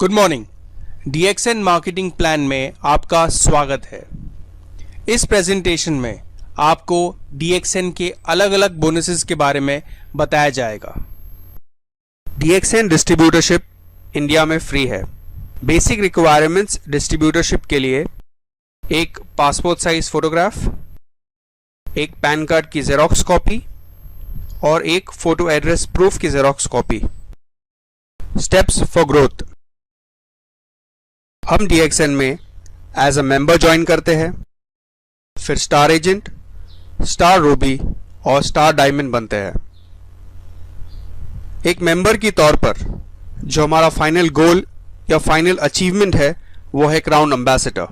Good morning. DXN marketing plan में आपका स्वागत है। इस प्रेजेंटेशन में आपको DXN के अलग अलग बोनसेस के बारे में बताया जाएगा। DXN डिस्ट्रीब्यूटरशिप इंडिया में फ्री है। बेसिक रिक्वायरमेंट्स डिस्ट्रीब्यूटरशिप के लिए एक पासपोर्ट साइज फोटोग्राफ, एक पैन कार्ड की जेरोक्स कॉपी और एक फोटो एड्रेस प्रूफ की xerox copy. Steps for growth. हम DXN में एज अ मेंबर ज्वाइन करते हैं, फिर स्टार एजेंट, स्टार रूबी और स्टार डायमंड बनते हैं। एक मेंबर की तौर पर जो हमारा फाइनल गोल या फाइनल अचीवमेंट है वो है क्राउन एम्बेसडर।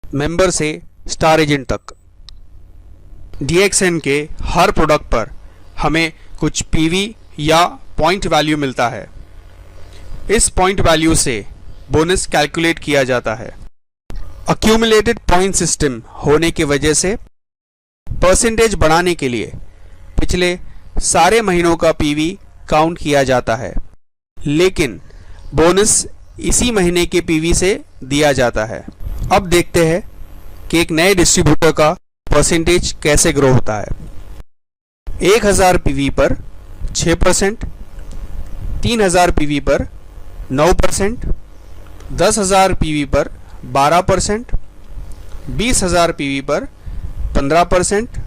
मेंबर से स्टार एजेंट तक DXN के हर प्रोडक्ट पर हमें कुछ PV या पॉइंट वैल्यू मिलता है। इस पॉइंट वैल्यू से बोनस कैलकुलेट किया जाता है। अक्यूमुलेटेड पॉइंट सिस्टम होने की वजह से परसेंटेज बढ़ाने के लिए पिछले सारे महीनों का PV काउंट किया जाता है, लेकिन बोनस इसी महीने के PV से दिया जाता है। अब देखते हैं कि एक नए डिस्ट्रीब्यूटर का परसेंटेज कैसे ग्रो होता है। 1000 PV पर 6%, 3000 PV पर 9%, 10,000 PV पर 12%, 20,000 PV पर 15%,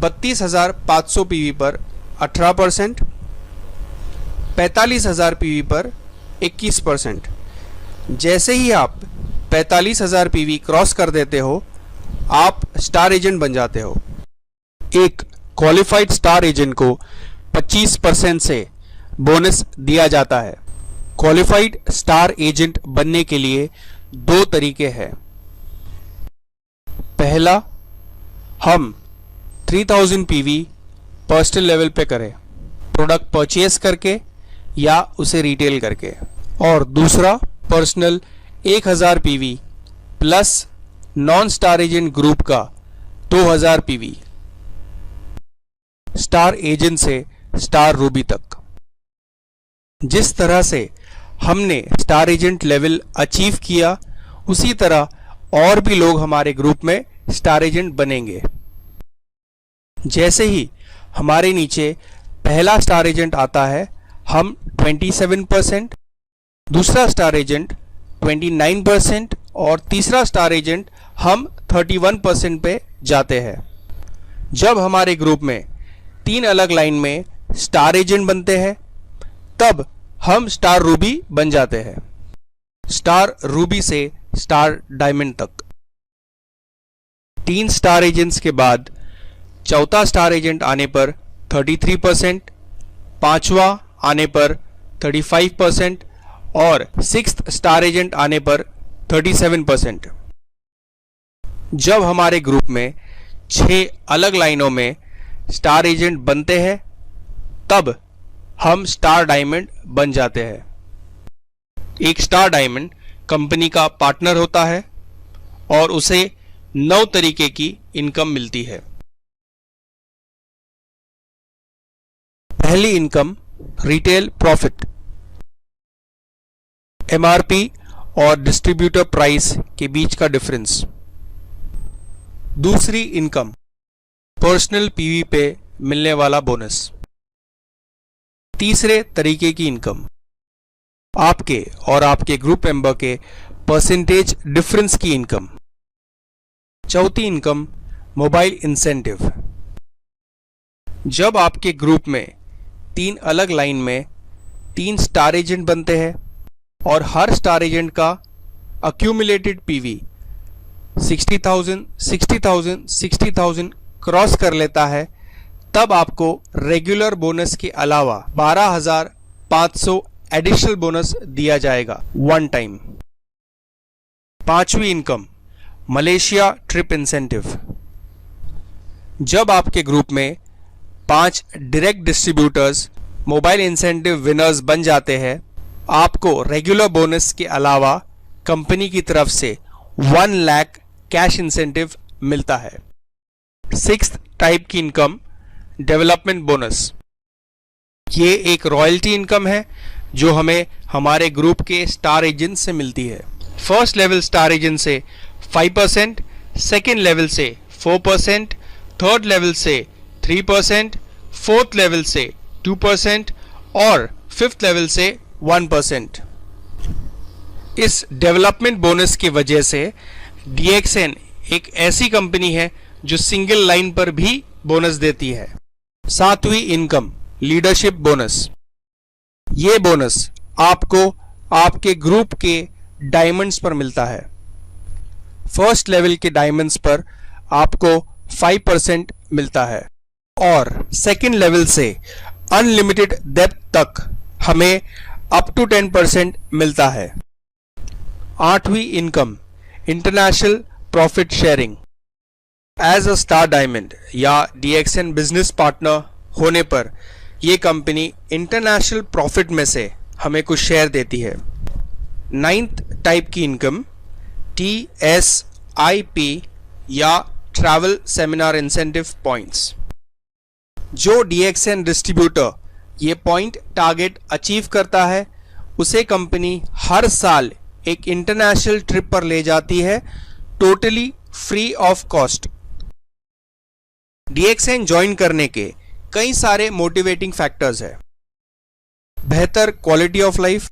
32,500 PV पर 18%, 45,000 PV पर 21%। जैसे ही आप 45,000 PV क्रॉस कर देते हो, आप स्टार एजेंट बन जाते हो। एक क्वालिफाइड स्टार एजेंट को 25% से बोनस दिया जाता है। क्वालिफाइड स्टार एजेंट बनने के लिए दो तरीके हैं। पहला, हम 3000 PV पर्सनल लेवल पे करें, प्रोडक्ट परचेज करके या उसे रिटेल करके, और दूसरा personal 1000 PV plus non star agent group का 2000 PV, स्टार एजेंट से स्टार रूबी तक। जिस तरह से हमने स्टार एजेंट लेवल अचीव किया, उसी तरह और भी लोग हमारे ग्रुप में स्टार एजेंट बनेंगे। जैसे ही हमारे नीचे पहला स्टार एजेंट आता है, हम 27%, दूसरा स्टार एजेंट 29% और तीसरा स्टार एजेंट हम 31% पे जाते हैं। जब हमारे ग्रुप में 3 अलग लाइन में स्टार एजेंट बनते हैं, तब हम स्टार रूबी बन जाते हैं। स्टार रूबी से स्टार डायमंड तक। 3 स्टार एजेंट्स के बाद चौथा स्टार एजेंट आने पर 33%, पांचवा आने पर 35% और 6th स्टार एजेंट आने पर 37%। जब हमारे ग्रुप में 6 अलग लाइनों में स्टार एजेंट बनते हैं, तब हम स्टार डायमंड बन जाते हैं। एक स्टार डायमंड कंपनी का पार्टनर होता है और उसे 9 तरीके की इनकम मिलती है। पहली इनकम रिटेल प्रॉफिट, MRP और डिस्ट्रीब्यूटर प्राइस के बीच का डिफरेंस। दूसरी इनकम पर्सनल PV पे मिलने वाला बोनस। तीसरे तरीके की इनकम आपके और आपके ग्रुप मेंबर के परसेंटेज डिफरेंस की इनकम। चौथी इनकम मोबाइल इंसेंटिव। जब आपके ग्रुप में 3 अलग लाइन में 3 स्टार एजेंट बनते हैं और हर स्टार एजेंट का अक्यूमुलेटेड PV 60,000, 60,000, 60,000 क्रॉस कर लेता है, तब आपको रेगुलर बोनस के अलावा 12,500 एडिशनल बोनस दिया जाएगा वन टाइम। पांचवी इनकम मलेशिया ट्रिप इंसेंटिव। जब आपके ग्रुप में 5 direct distributors mobile incentive winners बन जाते हैं, आपको रेगुलर बोनस के अलावा कंपनी की तरफ से 1 लाख कैश इंसेंटिव मिलता है। 6th टाइप की इनकम डेवलपमेंट बोनस। ये एक रॉयल्टी इनकम है जो हमें हमारे ग्रुप के स्टार एजेंट से मिलती है। फर्स्ट लेवल स्टार एजेंट से 5%, सेकेंड लेवल से 4%, थर्ड लेवल से 3%, फोर्थ लेवल से 2% और फिफ्थ लेवल से 1%। इस डेवलपमेंट बोनस की वजह से DXN एक ऐसी कंपनी है जो सिंगल लाइन पर भी बोनस देती है। सातवीं इनकम, लीडरशिप बोनस। ये बोनस आपको आपके ग्रुप के डायमंड्स पर मिलता है। फर्स्ट लेवल के डायमंड्स पर आपको 5% मिलता है और सेकेंड लेवल से अनलिमिटेड डेप्थ तक हमें अप टू 10% मिलता है। आठवीं income, international profit sharing. As a star diamond या DXN बिजनेस पार्टनर होने पर यह कंपनी इंटरनेशनल प्रॉफिट में से हमें कुछ शेयर देती है। नाइन्थ टाइप की इनकम, TSIP या ट्रैवल सेमिनार इंसेंटिव पॉइंट्स। जो DXN डिस्ट्रीब्यूटर ये पॉइंट टारगेट अचीव करता है उसे कंपनी हर साल एक इंटरनेशनल ट्रिप पर ले जाती है, totally free of cost. DXN join करने के कई सारे मोटिवेटिंग फैक्टर्स है। बेहतर quality of life,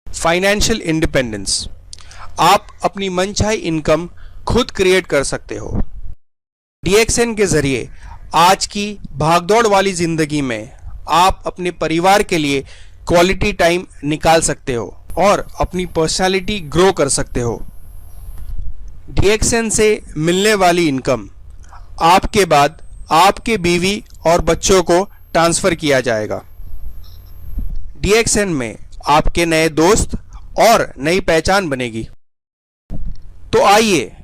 financial independence. आप अपनी मनचाही इनकम खुद क्रिएट कर सकते हो। DXN के जरिए आज की भागदौड़ वाली जिंदगी में आप अपने परिवार के लिए क्वालिटी टाइम निकाल सकते हो और अपनी पर्सनालिटी ग्रो कर सकते हो। DXN से मिलने वाली इनकम आपके बाद आपके बीवी और बच्चों को ट्रांसफर किया जाएगा। DXN में आपके नए दोस्त और नई पहचान बनेगी। तो आइए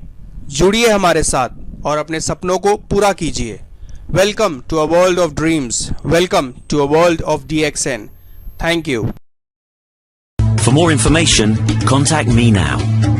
जुड़िए हमारे साथ और अपने सपनों को पूरा कीजिए। Welcome to a world of dreams, welcome to a world of DXN। Thank you. For more information, contact me now.